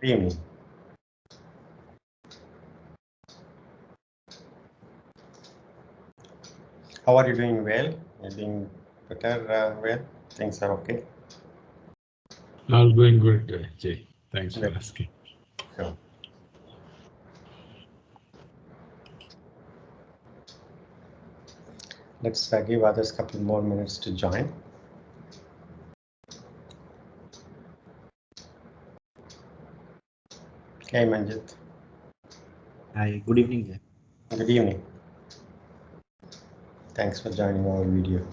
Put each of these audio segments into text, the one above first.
Good evening. How are you doing? Well? You're doing better? Well, things are okay? All going good, Jay. Thanks for asking. Sure. Let's give others a couple more minutes to join. Okay, Manjit. Hi, good evening, Jay. Good evening. Thanks for joining our video.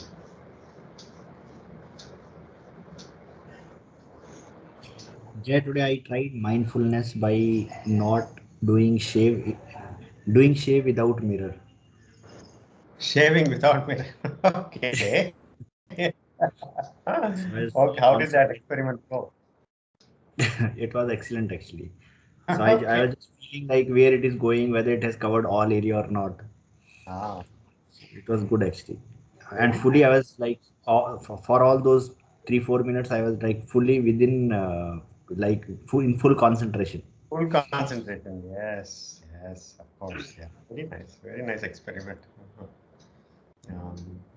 Jay, today I tried mindfulness by not doing shave without mirror. Shaving without mirror. Okay. Okay, how did that experiment go? It was excellent actually. So I was just feeling like where it is going, whether it has covered all area or not. Ah, It was good actually. And very fully I was like for all those 3-4 minutes I was like fully within in full concentration. full concentration. Yes, yes, of course. Yeah, very nice experiment.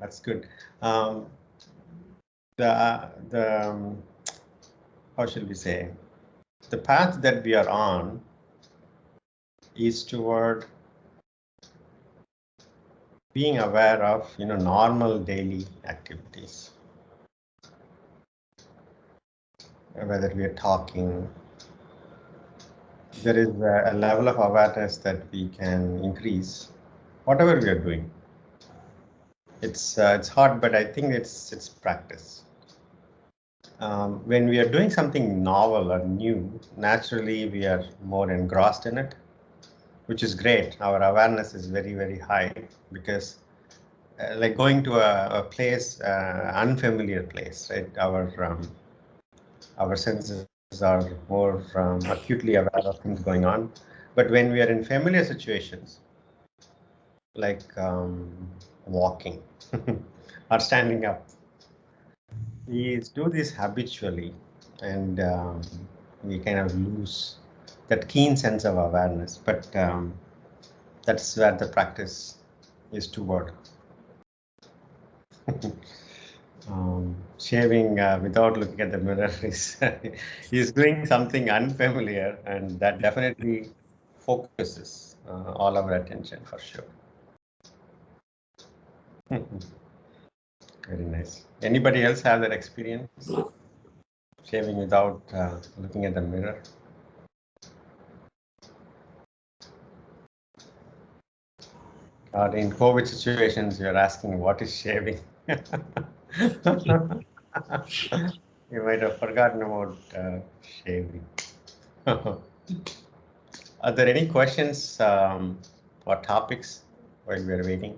That's good. Um, the how shall we say? The path that we are on is toward being aware of normal daily activities, whether we are talking. There is a level of awareness that we can increase, whatever we are doing. It's hard, but I think it's practice. When we are doing something novel or new, naturally we are more engrossed in it, which is great. Our awareness is very, very high because like going to a place, unfamiliar place, right? Our senses are more acutely aware of things going on. But when we are in familiar situations, like walking or standing up, we do this habitually, and we kind of lose that keen sense of awareness. But that's where the practice is toward. Shaving without looking at the mirror is doing something unfamiliar, and that definitely focuses all our attention for sure. Very nice. Anybody else have that experience? Shaving without looking at the mirror? Or in COVID situations, you're asking what is shaving? You might have forgotten about shaving. Are there any questions or topics while we're waiting?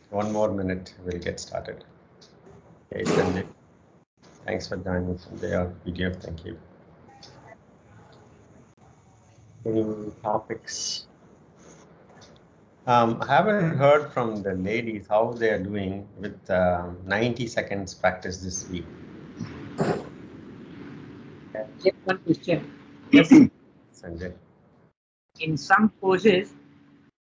1 more minute, we'll get started. Okay, Sanjay. Thanks for joining Sanjay our video. Thank you. Any topics? I haven't heard from the ladies how they are doing with 90 seconds practice this week. Just one question. Yes, Sanjay. In some poses,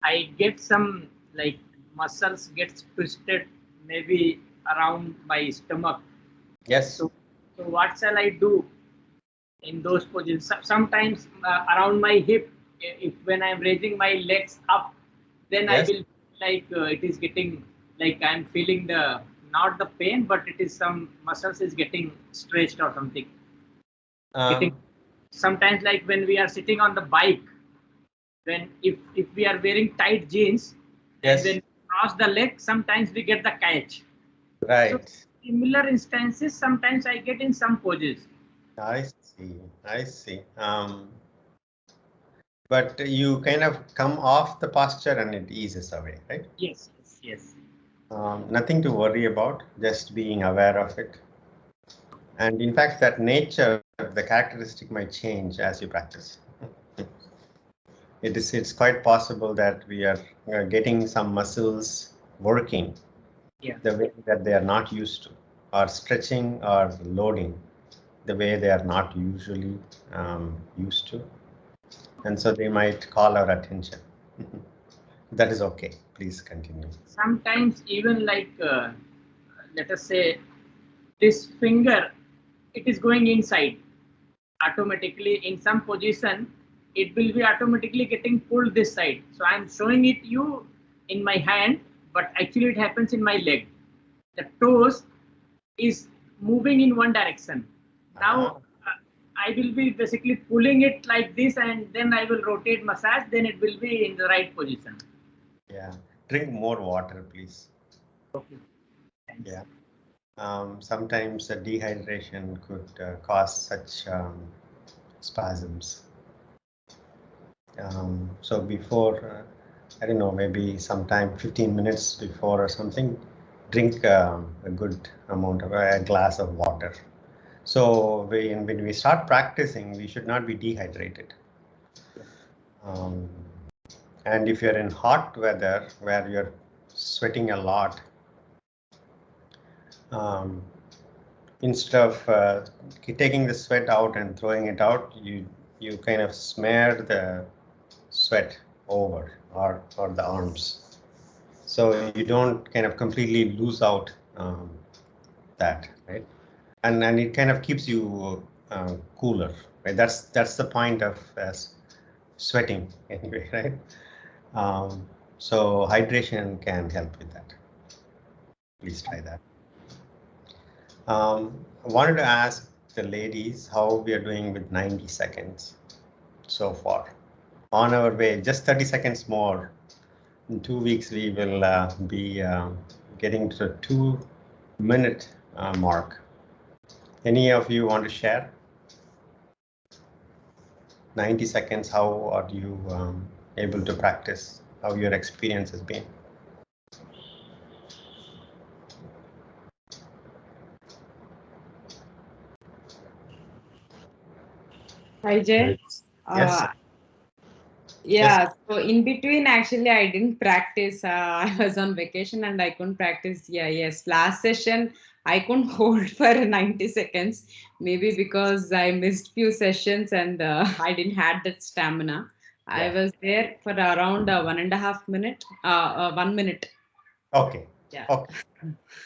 I get some like muscles gets twisted, maybe around my stomach. Yes. So what shall I do in those poses? Sometimes around my hip, if when I'm raising my legs up, then Yes. I will like it is getting like I'm feeling the not the pain, but it is some muscles is getting stretched or something. Sometimes like when we are sitting on the bike, when if we are wearing tight jeans, Yes. and when we cross the leg, sometimes we get the catch. Right. So similar instances sometimes I get in some poses. I see. I see. But you kind of come off the posture and it eases away, right? Yes, yes, yes. Nothing to worry about, just being aware of it. And in fact, that nature, the characteristic might change as you practice. It's quite possible that we are getting some muscles working the way that they are not used to, or stretching or loading the way they are not usually used to. And so they might call our attention. That is okay. Please continue. Sometimes even like, let us say, this finger, it is going inside. Automatically in some position, it will be automatically getting pulled this side. So I'm showing it you in my hand, but actually it happens in my leg. The toes is moving in one direction. Now I will be basically pulling it like this, and then I will rotate massage, then it will be in the right position. Yeah, drink more water, please. Okay. Thanks. Yeah. Sometimes dehydration could cause such spasms. So before, I don't know, maybe sometime 15 minutes before or something, drink a good amount of a glass of water. So when we start practicing, we should not be dehydrated. And if you're in hot weather where you're sweating a lot, instead of taking the sweat out and throwing it out, you kind of smear the sweat over or the arms, so you don't kind of completely lose out that, right? And it kind of keeps you cooler, right? That's the point of sweating anyway, right? So hydration can help with that. Please try that. I wanted to ask the ladies how we are doing with 90 seconds so far. On our way, just 30 seconds more. In 2 weeks, we will be getting to the 2-minute mark. Any of you want to share? 90 seconds, how are you able to practice? How your experience has been? Hi, Jay. Yes. Yeah, so in between, actually, I didn't practice. I was on vacation and I couldn't practice. Yeah, yes. Last session, I couldn't hold for 90 seconds, maybe because I missed few sessions and I didn't had that stamina. I was there for around 1.5 minute, 1 minute. Okay. Yeah. Okay.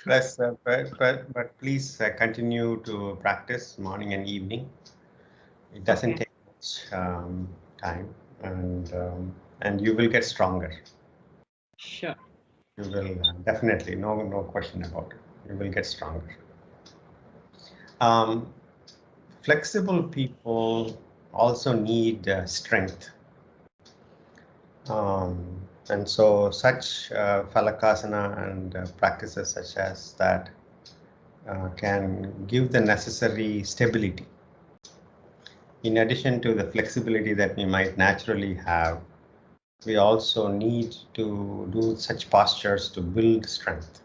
Plus, but please continue to practice morning and evening. It doesn't take much time, and you will get stronger. Sure. You will definitely, no question about it. You will get stronger. Flexible people also need strength. And so such Phalakasana and practices such as that can give the necessary stability. In addition to the flexibility that we might naturally have, we also need to do such postures to build strength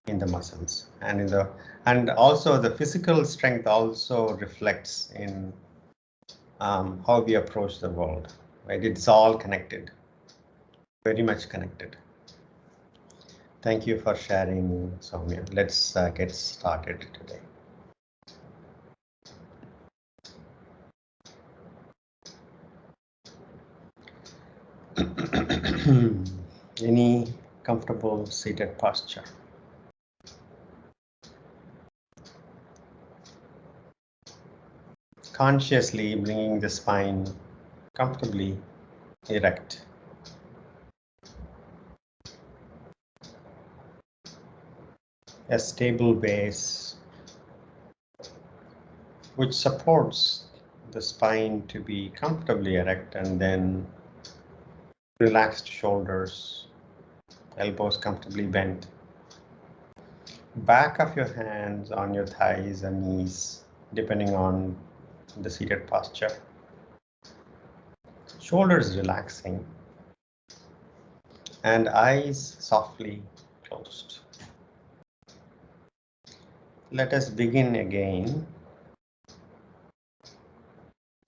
in the muscles, and also the physical strength also reflects in how we approach the world, right? It's all connected, very much connected. Thank you for sharing, Soumya. Let's get started today. Any comfortable seated posture? Consciously bringing the spine comfortably erect. A stable base which supports the spine to be comfortably erect, and then relaxed shoulders, elbows comfortably bent. Back of your hands on your thighs and knees, depending on the seated posture. Shoulders relaxing and eyes softly closed. Let us begin again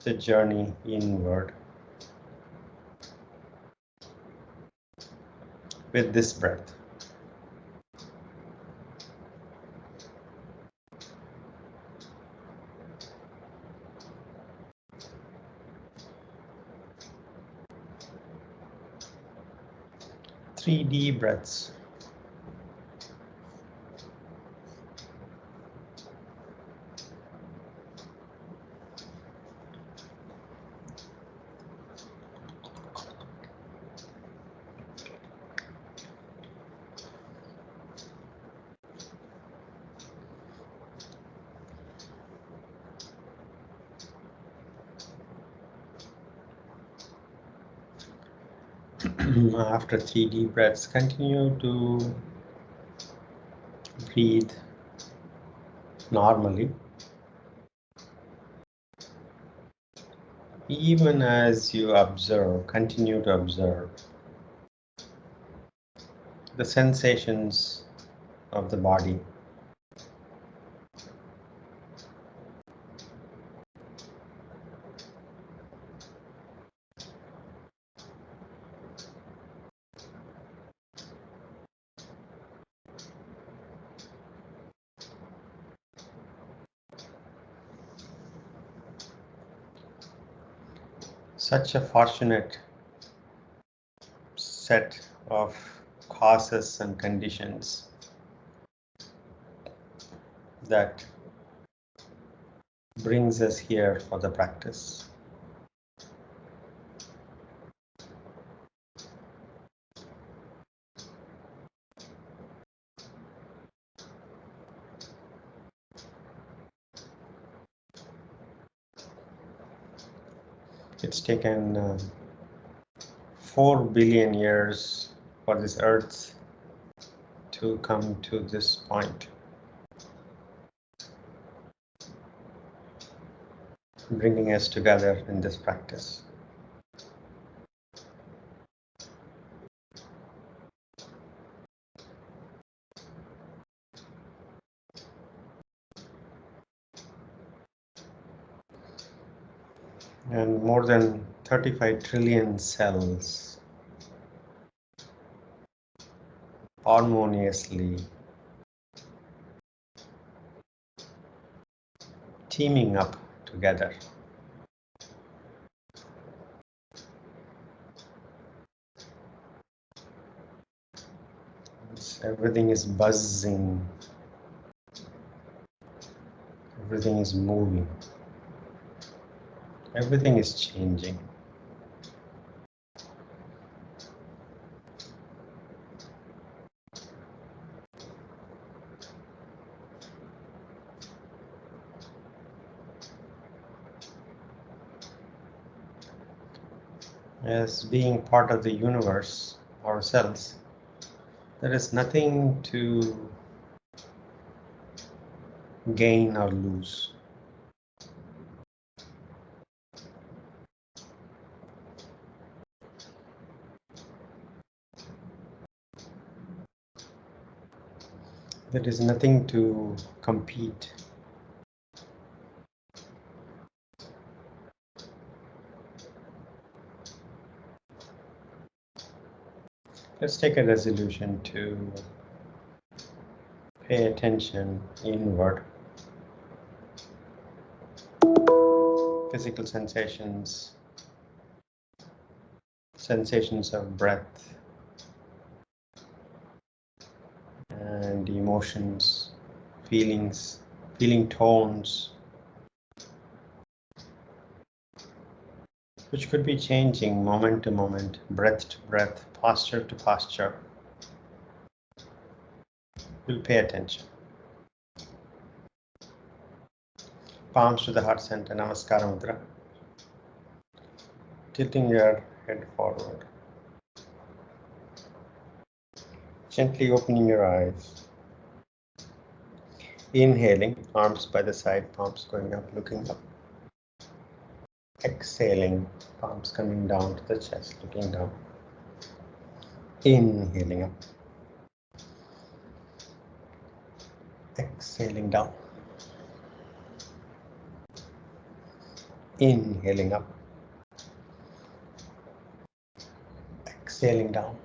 the journey inward with this breath. 3 deep breaths. After 3 deep breaths, continue to breathe normally, even as you observe, continue to observe the sensations of the body. Such a fortunate set of causes and conditions that brings us here for the practice. It's taken 4 billion years for this earth to come to this point, bringing us together in this practice. And more than 35 trillion cells harmoniously teaming up together. Everything is buzzing, everything is moving, everything is changing. As being part of the universe ourselves, there is nothing to gain or lose. There is nothing to compete. Let's take a resolution to pay attention inward. Physical sensations, sensations of breath, and emotions, feelings, feeling tones, which could be changing moment to moment, breath to breath, posture to posture. We'll pay attention. Palms to the heart center, Namaskara Mudra. Tilting your head forward. Gently opening your eyes. Inhaling, arms by the side, palms going up, looking up. Exhaling, palms coming down to the chest, looking down. Inhaling up. Exhaling down. Inhaling up. Exhaling down.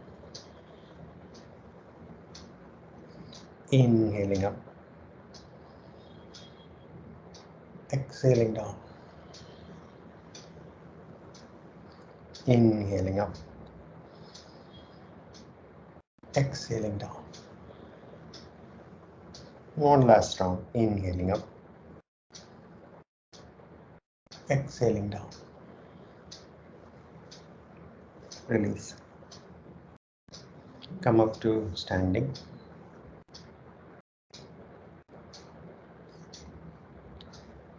Inhaling up. Exhaling down. Inhaling up. Exhaling down. One last round. Inhaling up. Exhaling down. Release. Come up to standing.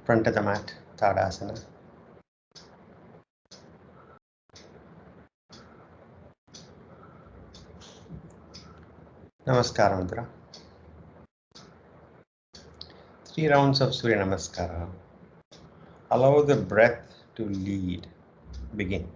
Front of the mat, Tadasana. Namaskara Mudra. 3 rounds of Surya Namaskara. Allow the breath to lead. Begin.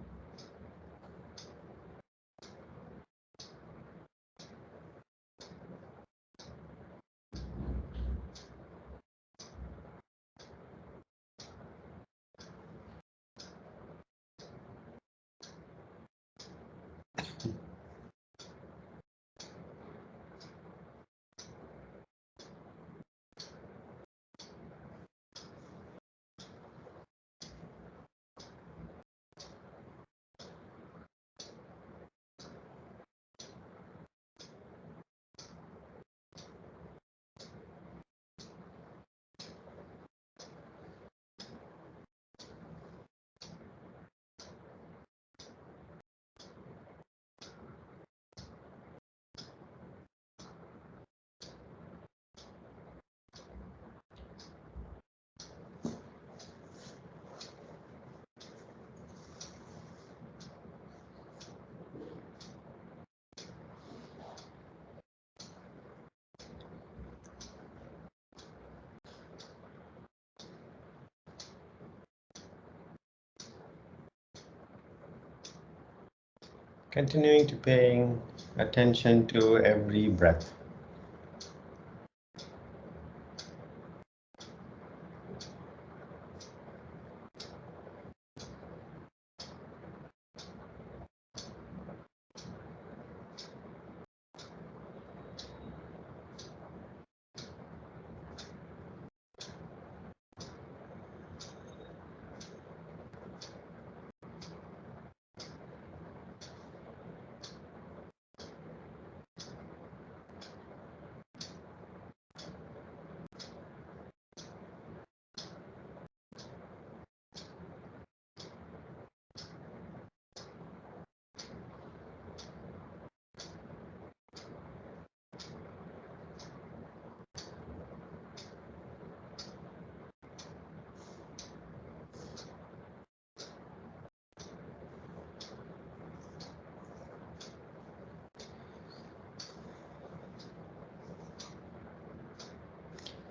Continuing to paying attention to every breath.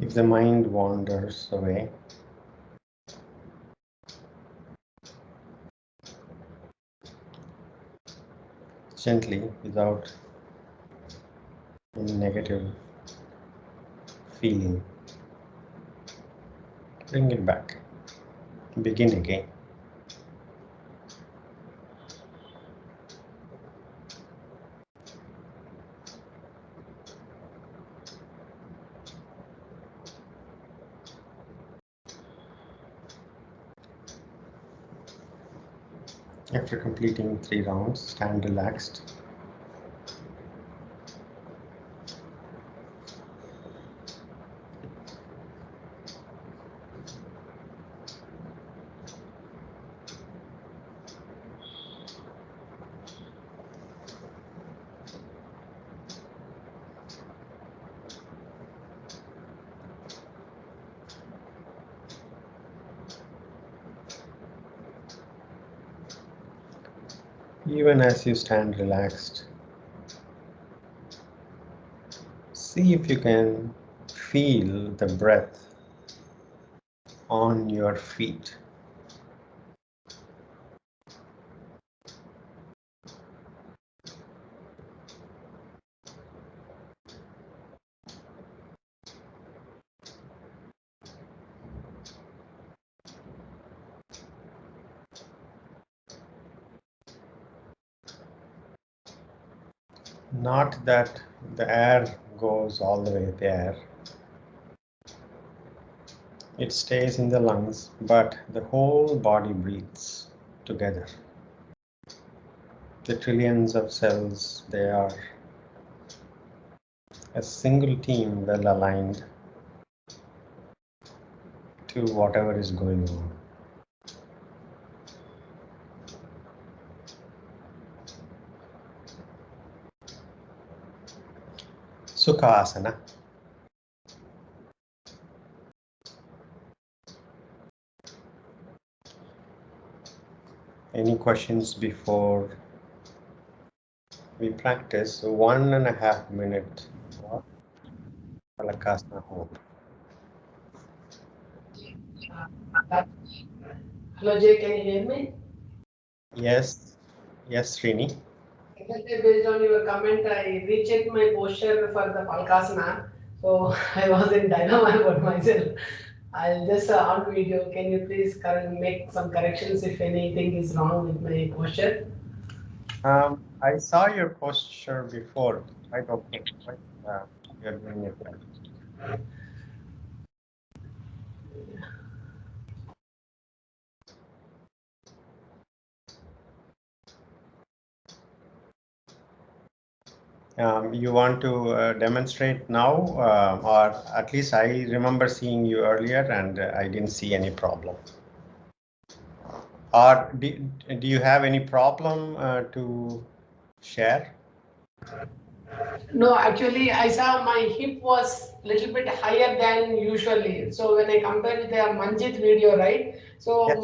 If the mind wanders away, gently, without any negative feeling, bring it back. Begin again. After completing 3 rounds, stand relaxed. Even as you stand relaxed, see if you can feel the breath on your feet. Not that the air goes all the way there. It stays in the lungs, but the whole body breathes together. The trillions of cells, they are a single team well aligned to whatever is going on. Sukhasana. Any questions before we practice 1.5 minute for Phalakasana hold? Hello Jay, can you hear me? Yes, yes, Srini. Exactly based on your comment, I rechecked my posture for the Phalakasana. So I was in dilemma about myself. I'll just on video. Can you please make some corrections if anything is wrong with my posture? I saw your posture before. Quite okay. You're doing it right. You want to demonstrate now, or at least I remember seeing you earlier and I didn't see any problem. Or do you have any problem to share? No, actually, I saw my hip was little bit higher than usually. So when I compare with the Manjit video, right? So Yes.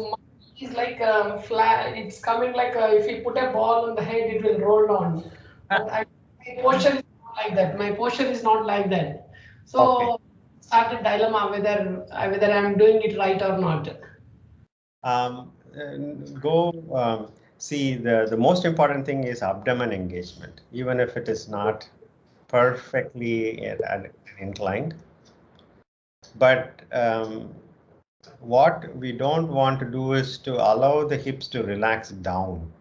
it's like flat. It's coming like if you put a ball on the head, it will roll down. But my posture is not like that. My posture is not like that. So Okay. started dilemma whether I'm doing it right or not. See, the most important thing is abdomen engagement, even if it is not perfectly inclined. But what we don't want to do is to allow the hips to relax down.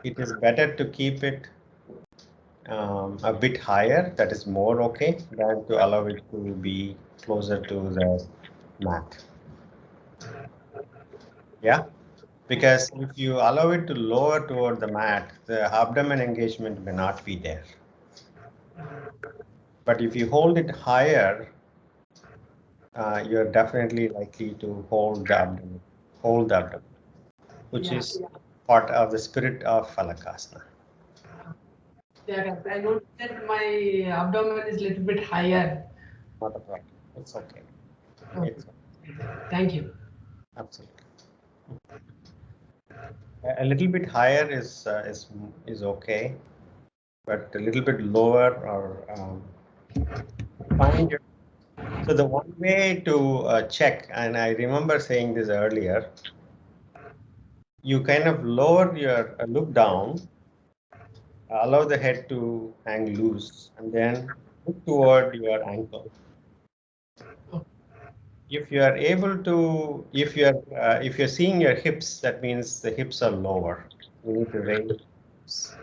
It is better to keep it a bit higher, that is more okay, than to allow it to be closer to the mat. Yeah, because if you allow it to lower toward the mat, the abdomen engagement may not be there. But if you hold it higher, you're definitely likely to hold the abdomen, which is part of the spirit of Phalakasana. Yeah, I noticed that my abdomen is little bit higher. Not a problem. It's okay. Okay. It's okay. Thank you. Absolutely. A little bit higher is okay, but a little bit lower or find your. So the one way to check, and I remember saying this earlier, you kind of lower your look down, allow the head to hang loose, and then look toward your ankle. If you are able to, if you're seeing your hips, that means the hips are lower. You need to raise.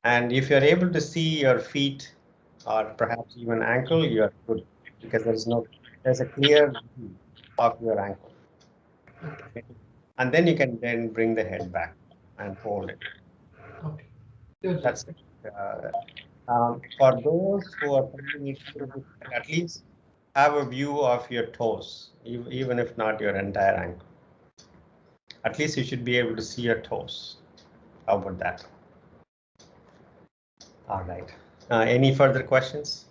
And if you're able to see your feet or perhaps even ankle, you're good, because there's a clear view of your ankle. Okay. And then you can then bring the head back and hold it. Okay. That's it. For those who are finding it difficult, at least have a view of your toes, even if not your entire ankle. At least you should be able to see your toes. How about that? All right. Any further questions?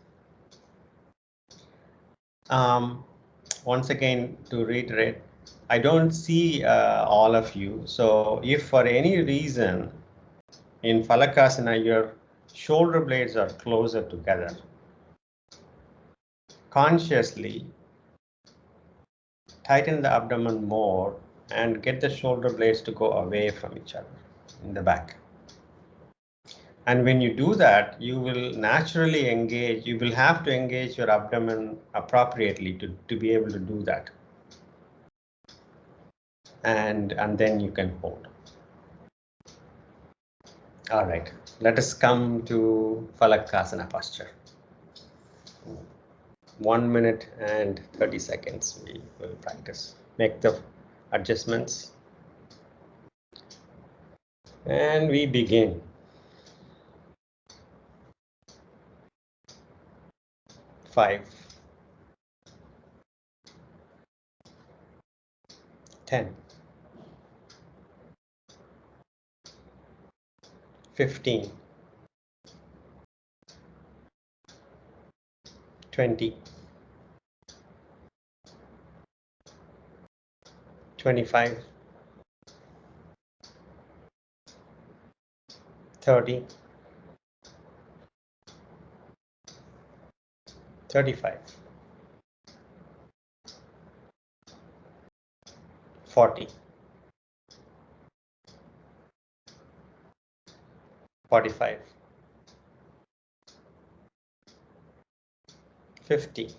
Once again, to reiterate, I don't see all of you. So if for any reason in Phalakasana your shoulder blades are closer together, consciously tighten the abdomen more and get the shoulder blades to go away from each other in the back. And when you do that, you will naturally engage, you will have to engage your abdomen appropriately to be able to do that. And then you can hold. All right, let us come to Falakkasana posture. 1 minute and 30 seconds we will practice. Make the adjustments. And we begin. 5, 10, 15, 20, 25, 30, 35, 40, 45, 50,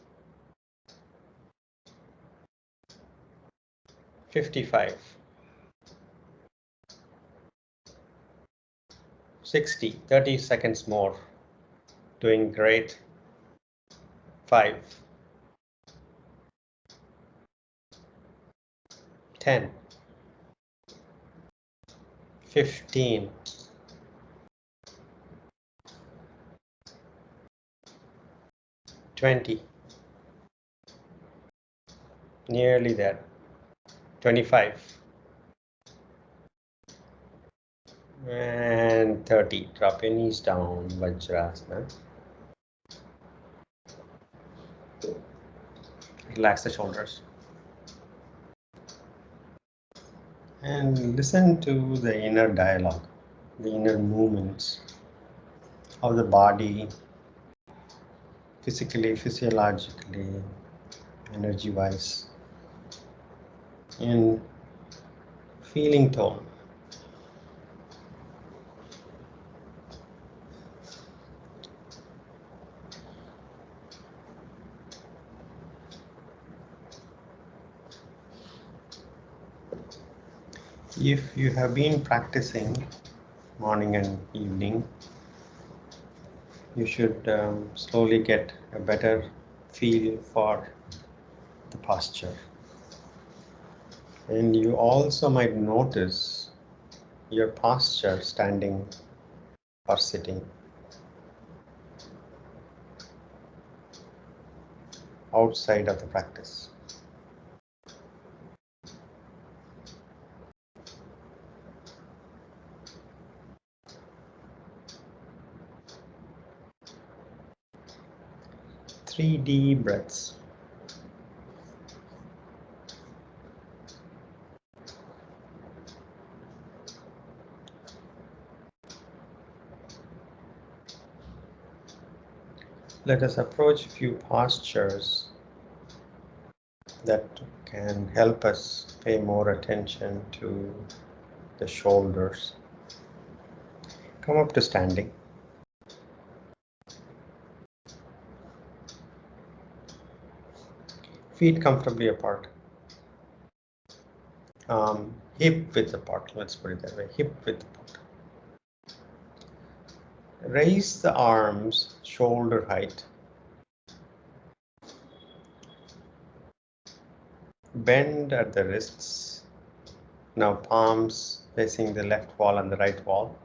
55, 60, 30 seconds more. Doing great. 5, 10, 15, 20, nearly there, 25, and 30. Drop your knees down, Vajrasana. Relax the shoulders. And listen to the inner dialogue, the inner movements of the body, physically, physiologically, energy-wise, in feeling tone. If you have been practicing morning and evening, you should slowly get a better feel for the posture. And you also might notice your posture standing or sitting outside of the practice. Three deep breaths. Let us approach a few postures that can help us pay more attention to the shoulders. Come up to standing. Feet comfortably apart. Hip width apart, let's put it that way, hip width apart. Raise the arms shoulder height. Bend at the wrists. Now palms facing the left wall and the right wall.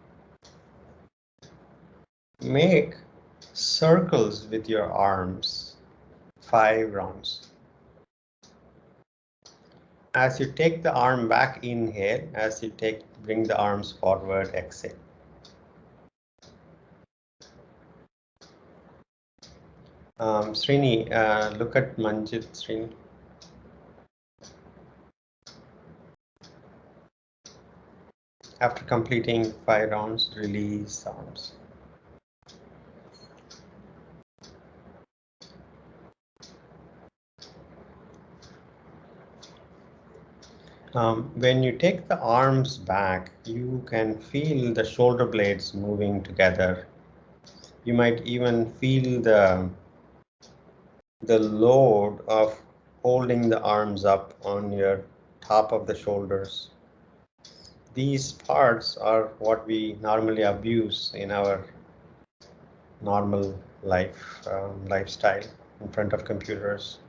Make circles with your arms, 5 rounds. As you take the arm back, inhale. As you bring the arms forward, exhale. Srini, look at Manjit, Srini. After completing 5 rounds, release the arms. When you take the arms back, you can feel the shoulder blades moving together. You might even feel the load of holding the arms up on your top of the shoulders. These parts are what we normally abuse in our normal lifestyle in front of computers,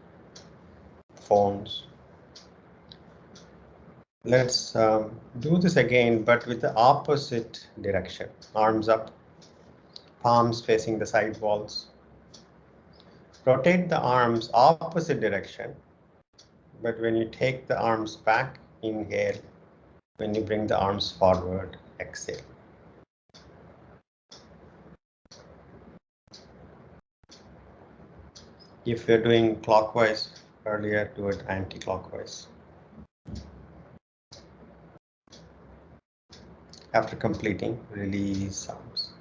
phones. Let's do this again, but with the opposite direction. Arms up, palms facing the side walls. Rotate the arms opposite direction, but when you take the arms back, inhale. When you bring the arms forward, exhale. If you're doing clockwise earlier, do it anti-clockwise. After completing, release arms.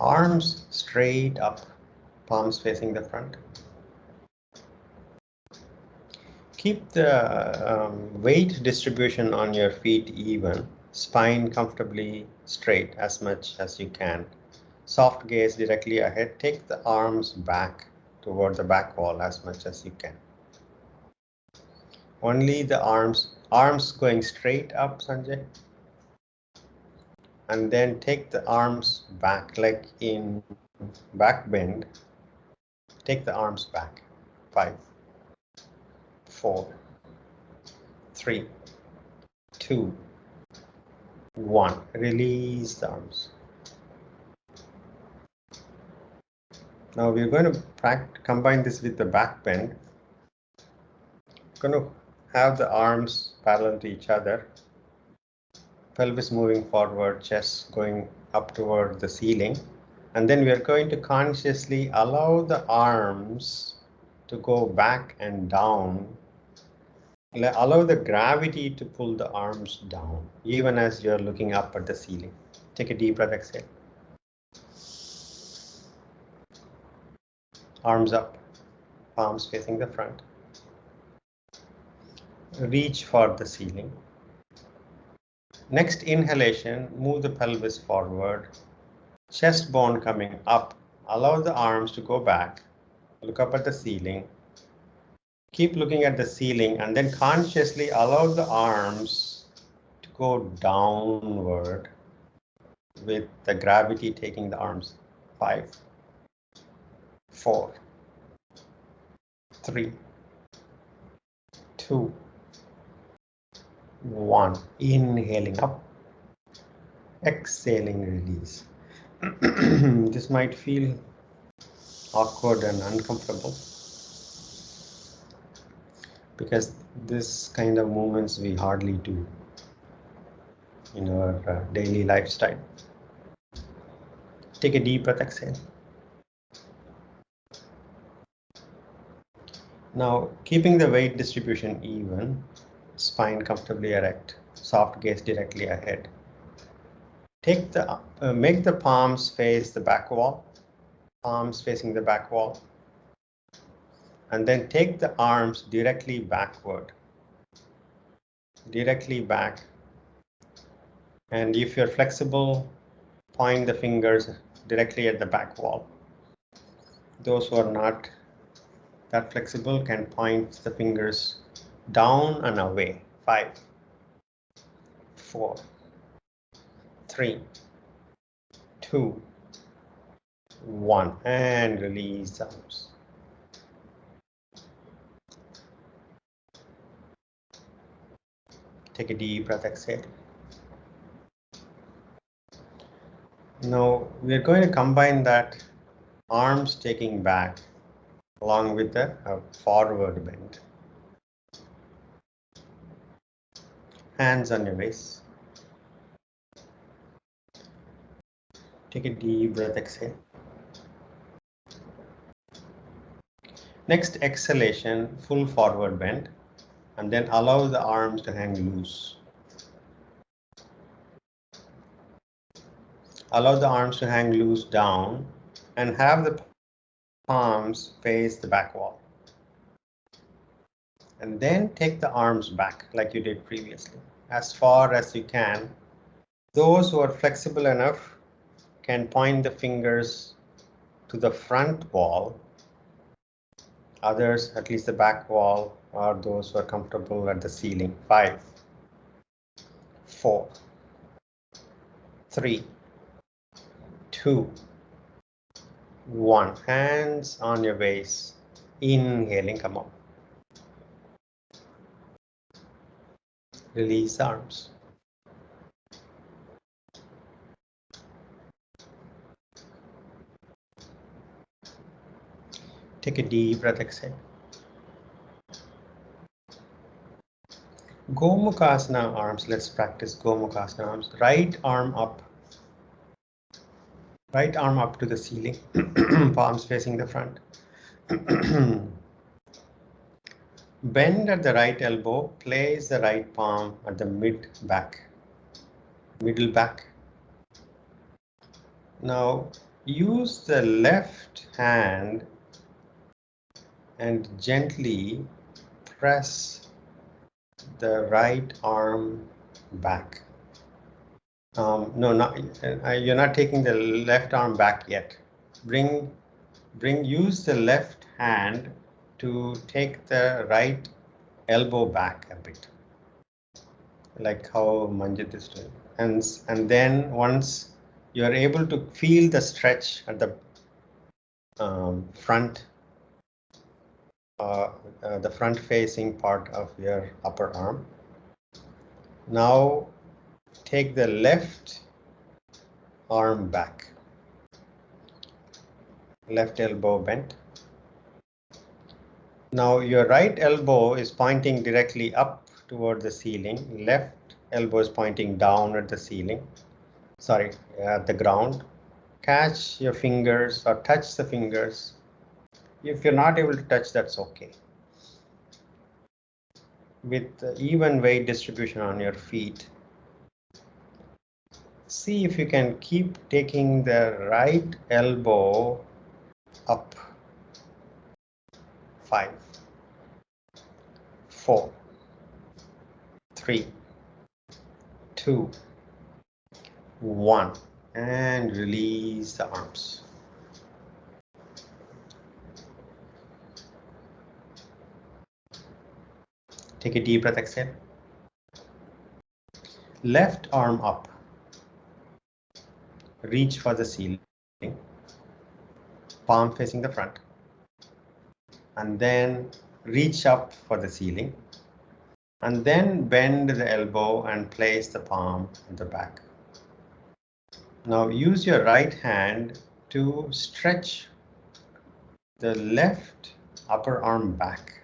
Arms straight up, palms facing the front. Keep the weight distribution on your feet even, spine comfortably straight as much as you can. Soft gaze directly ahead. Take the arms back toward the back wall as much as you can. Only the arms going straight up, Sanjay. And then take the arms back, like in back bend. Take the arms back. 5, 4, 3, 2, 1. Release the arms. Now we're going to combine this with the back bend. Going to have the arms parallel to each other. Pelvis moving forward, chest going up toward the ceiling. And then we are going to consciously allow the arms to go back and down. Allow the gravity to pull the arms down, even as you're looking up at the ceiling. Take a deep breath, exhale. Arms up, palms facing the front. Reach for the ceiling. Next inhalation, move the pelvis forward, chest bone coming up. Allow the arms to go back, look up at the ceiling. Keep looking at the ceiling and then consciously allow the arms to go downward with the gravity taking the arms. 5, 4, 3, 2, 1. Inhaling up, exhaling, release. This might feel awkward and uncomfortable because this kind of movements we hardly do in our daily lifestyle. Take a deep breath, exhale. Now, keeping the weight distribution even, spine comfortably erect, soft gaze directly ahead. Take the make the palms face the back wall, palms facing the back wall, and then take the arms directly backward, directly back. And if you're flexible, point the fingers directly at the back wall. Those who are not that flexible can point the fingers down and away. 5, 4, 3, 2, 1, and release arms. Take a deep breath, exhale. Now we're going to combine that arms taking back along with the forward bend. Hands on your waist. Take a deep breath, exhale. Next exhalation, full forward bend, and then allow the arms to hang loose. Allow the arms to hang loose down and have the palms face the back wall. And then take the arms back like you did previously, as far as you can. Those who are flexible enough can point the fingers to the front wall. Others, at least the back wall, or those who are comfortable at the ceiling. 5, 4, 3, 2, 1. Hands on your waist. Inhaling, come up. Release arms. Take a deep breath, exhale. Gomukhasana arms. Let's practice Gomukhasana arms. Right arm up. Right arm up to the ceiling. Palms facing the front. Bend at the right elbow. Place the right palm at the middle back. Now use the left hand and gently press the right arm back. No, you're not taking the left arm back yet. Use the left hand to take the right elbow back a bit, like how Manjit is doing. And then once you're able to feel the stretch at the front, the front facing part of your upper arm. Now take the left arm back, left elbow bent. Now your right elbow is pointing directly up toward the ceiling. Left elbow is pointing down at the ceiling. Sorry, at the ground. Catch your fingers or touch the fingers. If you're not able to touch, that's okay. With even weight distribution on your feet, see if you can keep taking the right elbow up. 5, 4, 3, 2, 1, and release the arms. Take a deep breath, exhale. Left arm up. Reach for the ceiling. Palm facing the front. And then reach up for the ceiling. And then bend the elbow and place the palm on the back. Now use your right hand to stretch the left upper arm back.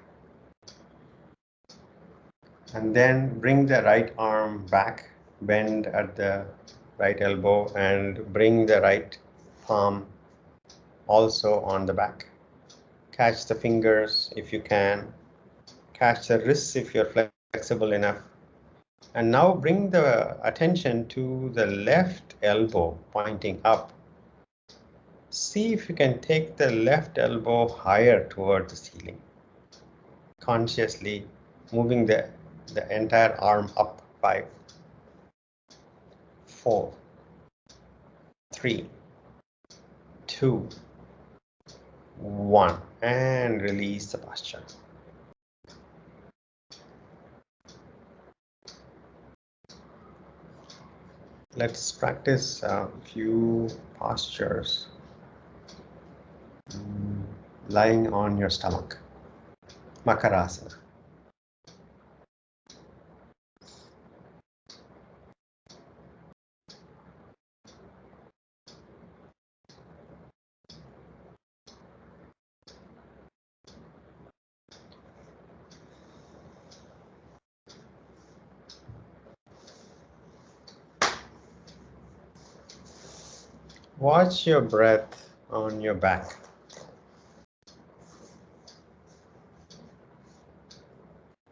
And then bring the right arm back, bend at the right elbow, and bring the right palm also on the back. Catch the fingers if you can. Catch the wrists if you're flexible enough. And now bring the attention to the left elbow pointing up. See if you can take the left elbow higher toward the ceiling. Consciously moving the entire arm up. 5, 4, 3, 2, 1, and release the posture. Let's practice a few postures. Lying on your stomach. Makarasana. Watch your breath on your back.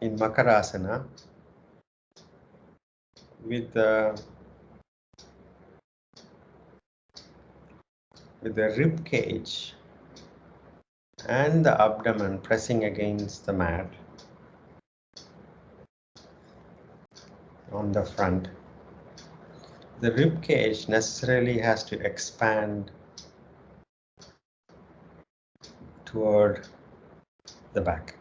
In Makarasana, with the rib cage and the abdomen pressing against the mat on the front, the rib cage necessarily has to expand toward the back.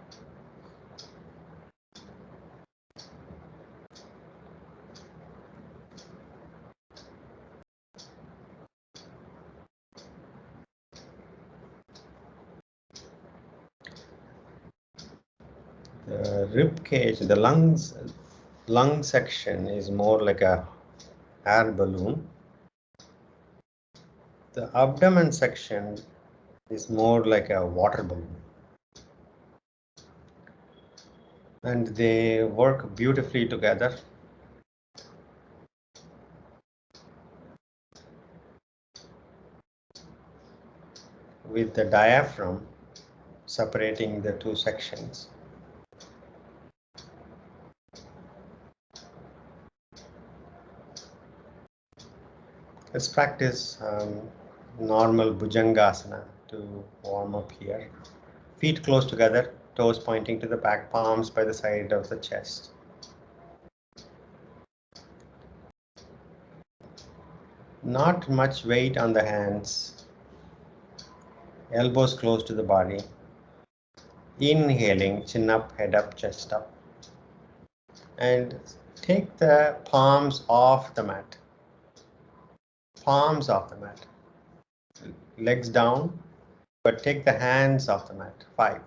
The rib cage, the lung section is more like a air balloon. The abdomen section is more like a water balloon. And they work beautifully together. With the diaphragm separating the two sections. Let's practice normal Bhujangasana to warm up here. Feet close together, toes pointing to the back, palms by the side of the chest. Not much weight on the hands. Elbows close to the body. Inhaling, chin up, head up, chest up. And take the palms off the mat. Palms off the mat. Legs down, but take the hands off the mat. 5,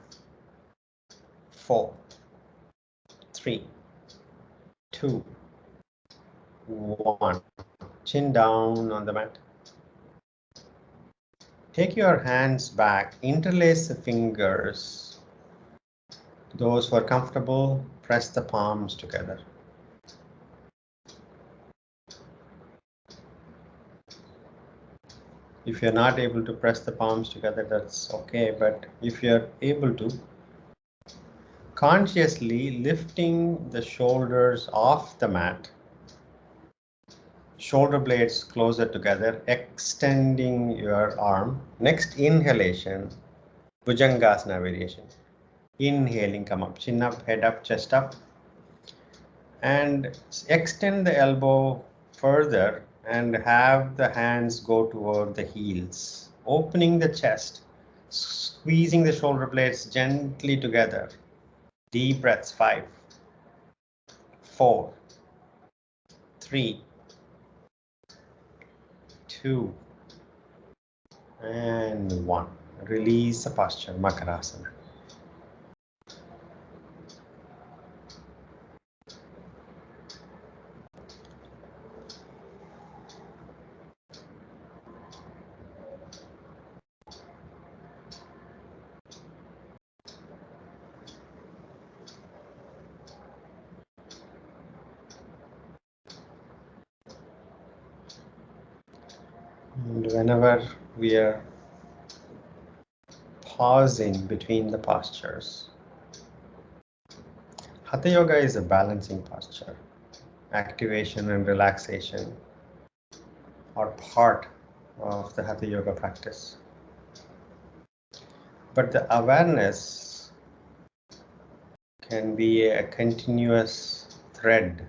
4, 3, 2, 1. Chin down on the mat. Take your hands back, interlace the fingers. Those who are comfortable, press the palms together. If you're not able to press the palms together, that's okay, but if you're able to, consciously lifting the shoulders off the mat, shoulder blades closer together, extending your arm. Next inhalation, Bhujangasana variation. Inhaling, come up, chin up, head up, chest up. And extend the elbow further and have the hands go toward the heels. Opening the chest, squeezing the shoulder blades gently together. Deep breaths, 5, 4, 3, 2, and 1. Release the posture, Makarasana. And whenever we are pausing between the postures, Hatha Yoga is a balancing posture. Activation and relaxation are part of the Hatha Yoga practice. But the awareness can be a continuous thread,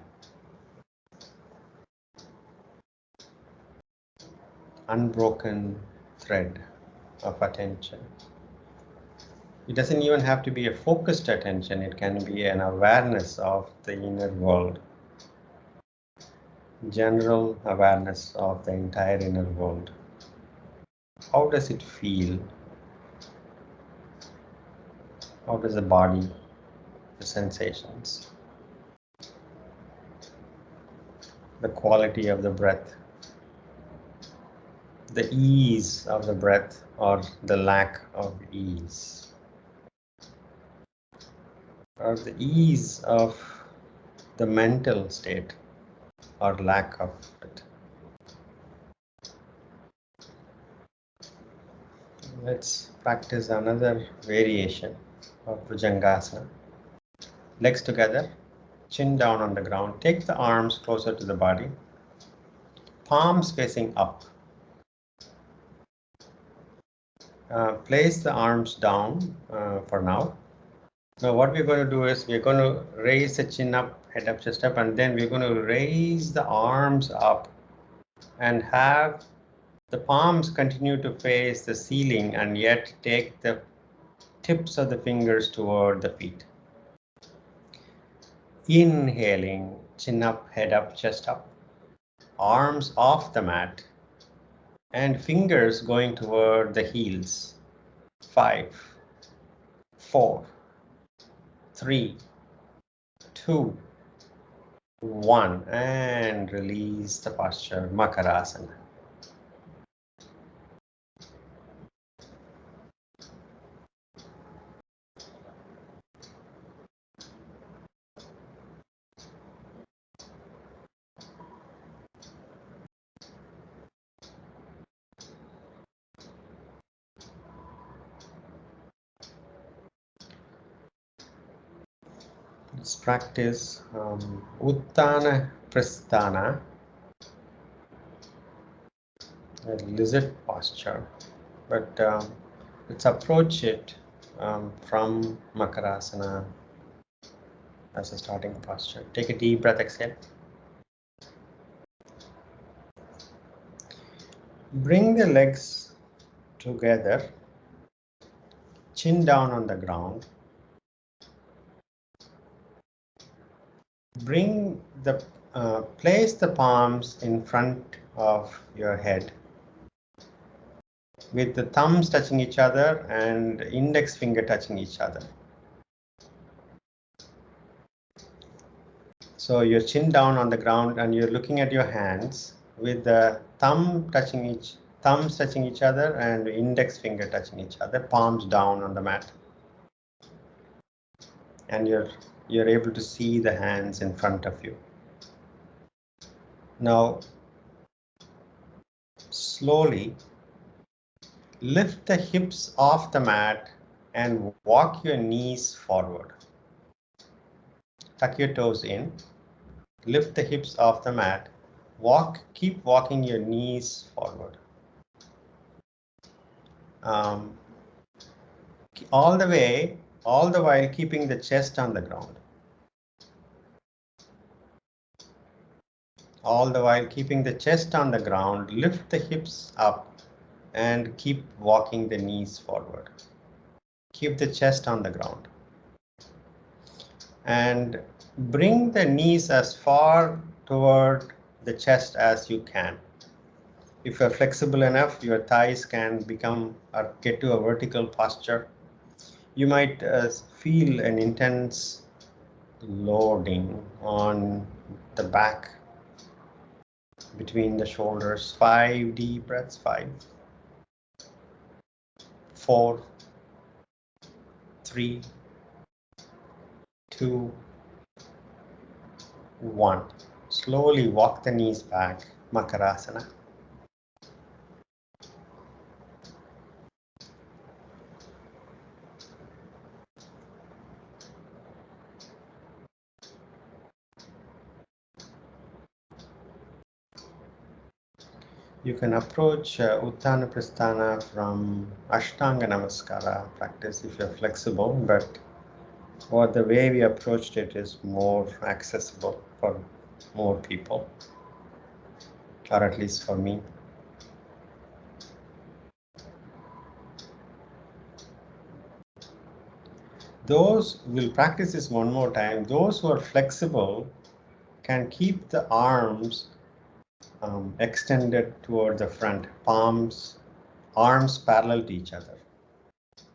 unbroken thread of attention. It doesn't even have to be a focused attention, it can be an awareness of the inner world, general awareness of the entire inner world. How does it feel? How does the body, the sensations, the quality of the breath, the ease of the breath or the lack of ease, or the ease of the mental state or lack of it. Let's practice another variation of Jangasana. Legs together, chin down on the ground. Take the arms closer to the body, palms facing up. Place the arms down for now. Now what we're going to do is we're going to raise the chin up, head up, chest up, and then we're going to raise the arms up and have the palms continue to face the ceiling and yet take the tips of the fingers toward the feet. Inhaling, chin up, head up, chest up, arms off the mat, and fingers going toward the heels. 5, 4, 3, 2, 1, and release the posture, Makarasana. Let's practice Uttana Prasthana, a lizard posture, but let's approach it from Makarasana as a starting posture. Take a deep breath, exhale. Bring the legs together, chin down on the ground. Place the palms in front of your head, with the thumbs touching each other and index finger touching each other. So your chin down on the ground and you're looking at your hands with the thumbs touching each other and index finger touching each other, palms down on the mat. And you're able to see the hands in front of you. Now, slowly lift the hips off the mat and walk your knees forward. Tuck your toes in, lift the hips off the mat, keep walking your knees forward. All the while keeping the chest on the ground. All the while keeping the chest on the ground, lift the hips up and keep walking the knees forward. Keep the chest on the ground. And bring the knees as far toward the chest as you can. If you're flexible enough, your thighs can become or get to a vertical posture. You might feel an intense loading on the back between the shoulders. 5 deep breaths. 5, 4, 3, 2, 1. Slowly walk the knees back, Makarasana. You can approach Uttana Prasthana from Ashtanga Namaskara practice if you're flexible, but the way we approached it is more accessible for more people, or at least for me. We'll practice this one more time. Those who are flexible can keep the arms extended toward the front, arms parallel to each other.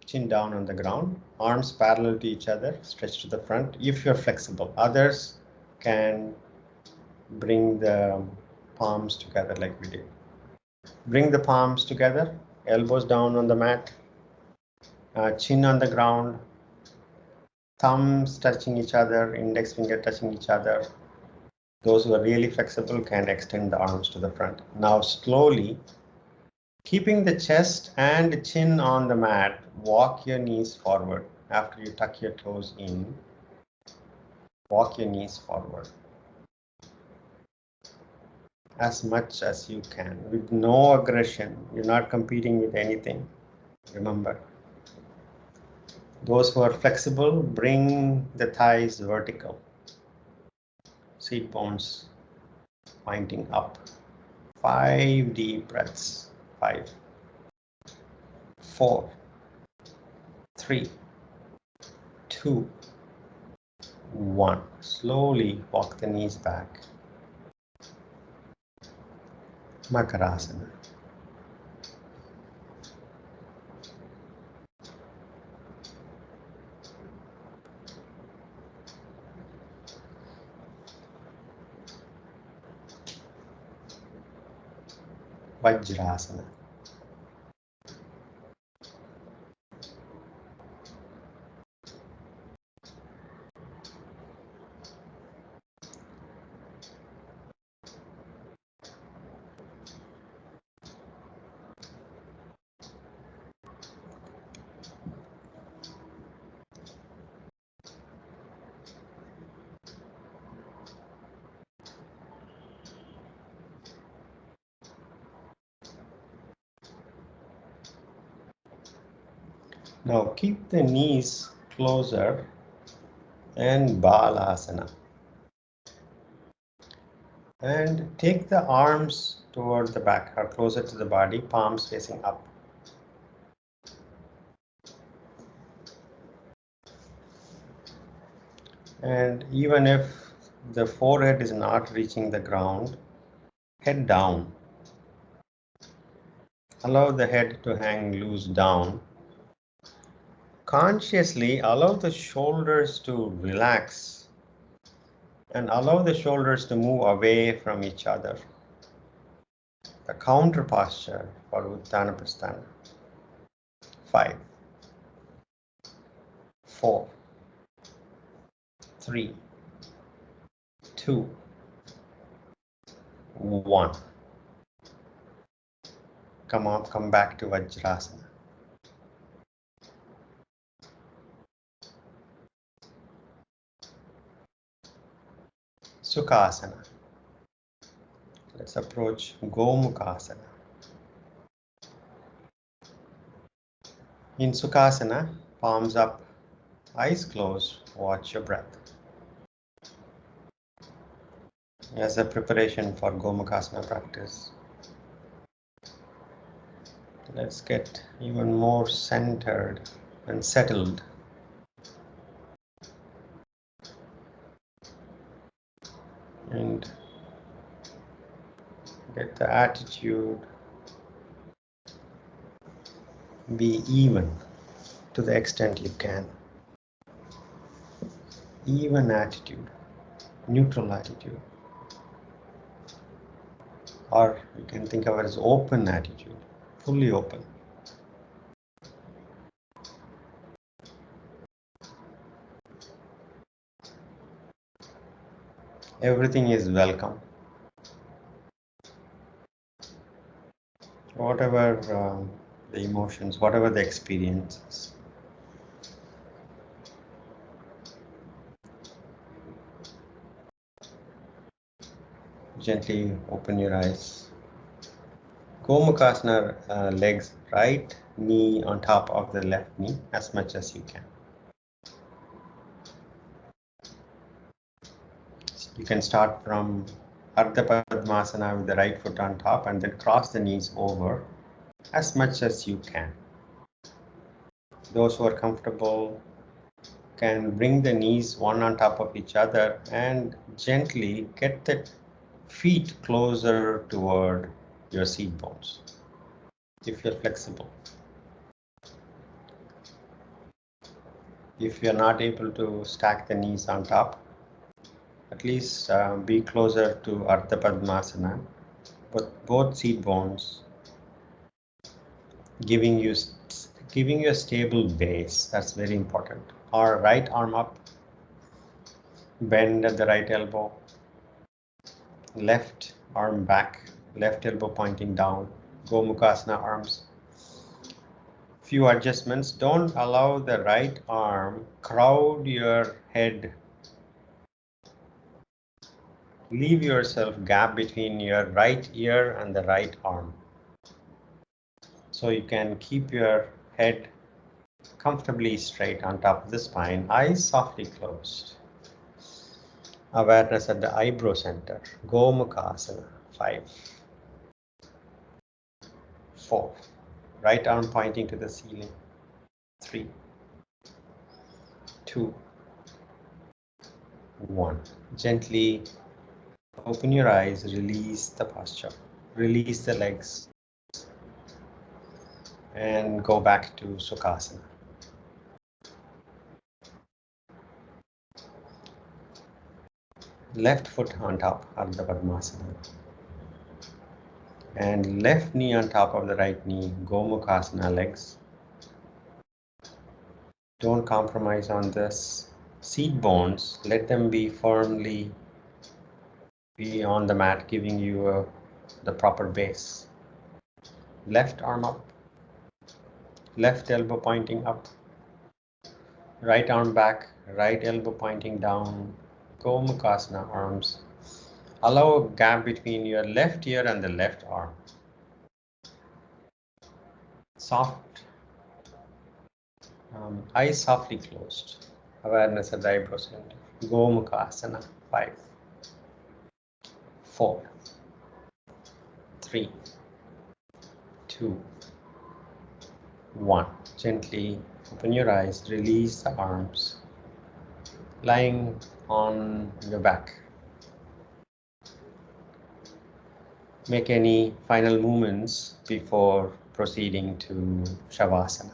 Chin down on the ground, arms parallel to each other, stretch to the front if you're flexible. Others can bring the palms together like we did. Bring the palms together, elbows down on the mat, chin on the ground, thumbs touching each other, index finger touching each other. Those who are really flexible can extend the arms to the front. Now slowly, keeping the chest and chin on the mat, walk your knees forward. After you tuck your toes in, walk your knees forward as much as you can with no aggression. You're not competing with anything. Remember, those who are flexible, bring the thighs vertical. Seat bones pointing up. 5 deep breaths. 5, 4, 3, 2, 1. Slowly walk the knees back. Makarasana. Vajrasana. Now keep the knees closer and Balasana. And take the arms toward the back or closer to the body, palms facing up. And even if the forehead is not reaching the ground, head down. Allow the head to hang loose down. Consciously allow the shoulders to relax and allow the shoulders to move away from each other. The counter posture for Uttana Prasthana. 5, 4, 3, 2, 1. Come up, come back to Vajrasana. Sukhasana. Let's approach Gomukhasana. In Sukhasana, palms up, eyes closed, watch your breath. As a preparation for Gomukhasana practice, let's get even more centered and settled. And get the attitude be even to the extent you can. Even attitude, neutral attitude. Or you can think of it as open attitude, fully open. Everything is welcome. Whatever the emotions, whatever the experiences. Gently open your eyes. Gomukhasana, legs, right knee on top of the left knee as much as you can. You can start from Ardha Padmasana with the right foot on top and then cross the knees over as much as you can. Those who are comfortable can bring the knees one on top of each other and gently get the feet closer toward your seat bones, if you're flexible. If you're not able to stack the knees on top, at least be closer to Ardha Padmasana, but both seat bones giving you a stable base. That's very important. Our right arm up, bend at the right elbow, left arm back, left elbow pointing down, Gomukhasana arms. Few adjustments. Don't allow the right arm crowd your head. Leave yourself gap between your right ear and the right arm. So you can keep your head comfortably straight on top of the spine, eyes softly closed. Awareness at the eyebrow center. Gomukhasana. 5, 4. Right arm pointing to the ceiling. 3, 2, 1. Gently open your eyes, release the posture, release the legs, and go back to Sukhasana. Left foot on top, Ardha Padmasana. And left knee on top of the right knee, Gomukhasana legs. Don't compromise on this. Seat bones, let them be firmly on the mat, giving you the proper base. Left arm up, left elbow pointing up, right arm back, right elbow pointing down. Gomukhasana arms. Allow a gap between your left ear and the left arm. Soft Eyes softly closed. Awareness at the eyebrow center. Go Makarasana. 5, 4, 3, 2, 1. Gently open your eyes. Release the arms. Lying on your back. Make any final movements before proceeding to Shavasana.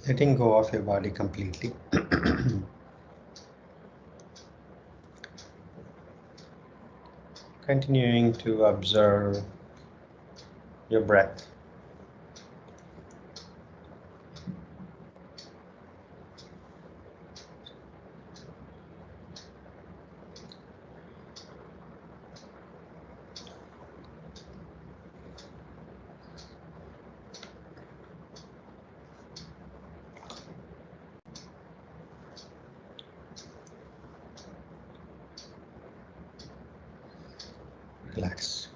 Letting go of your body completely. Continuing to observe your breath. Relax.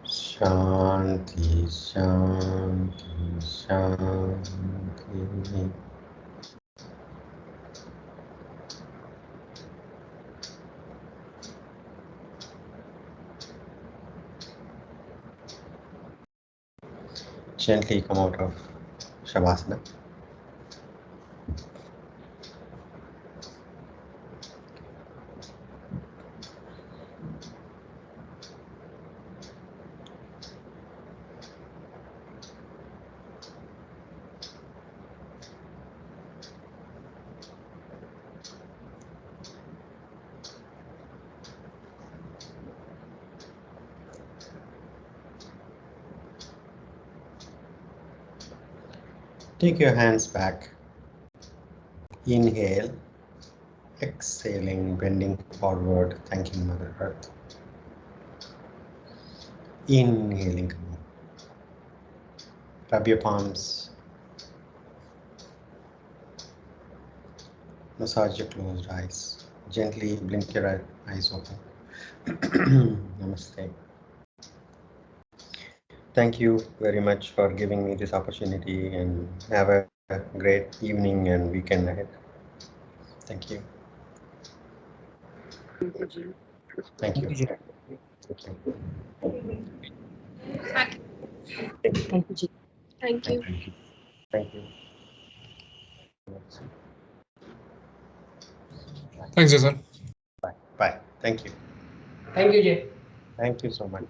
Shanti, Shanti, Shanti. Gently come out of Shavasana. Take your hands back. Inhale. Exhaling, bending forward, thanking Mother Earth. Inhaling. Rub your palms. Massage your closed eyes. Gently blink your eyes open. Namaste. Thank you very much for giving me this opportunity, and have a great evening and weekend ahead. Thank you. Thank you. Thank you. Thank you, Ji. Thank you. Thank you. Thanks, Jason. Bye. Bye. Thank you. Thank you, Jay. Thank you so much.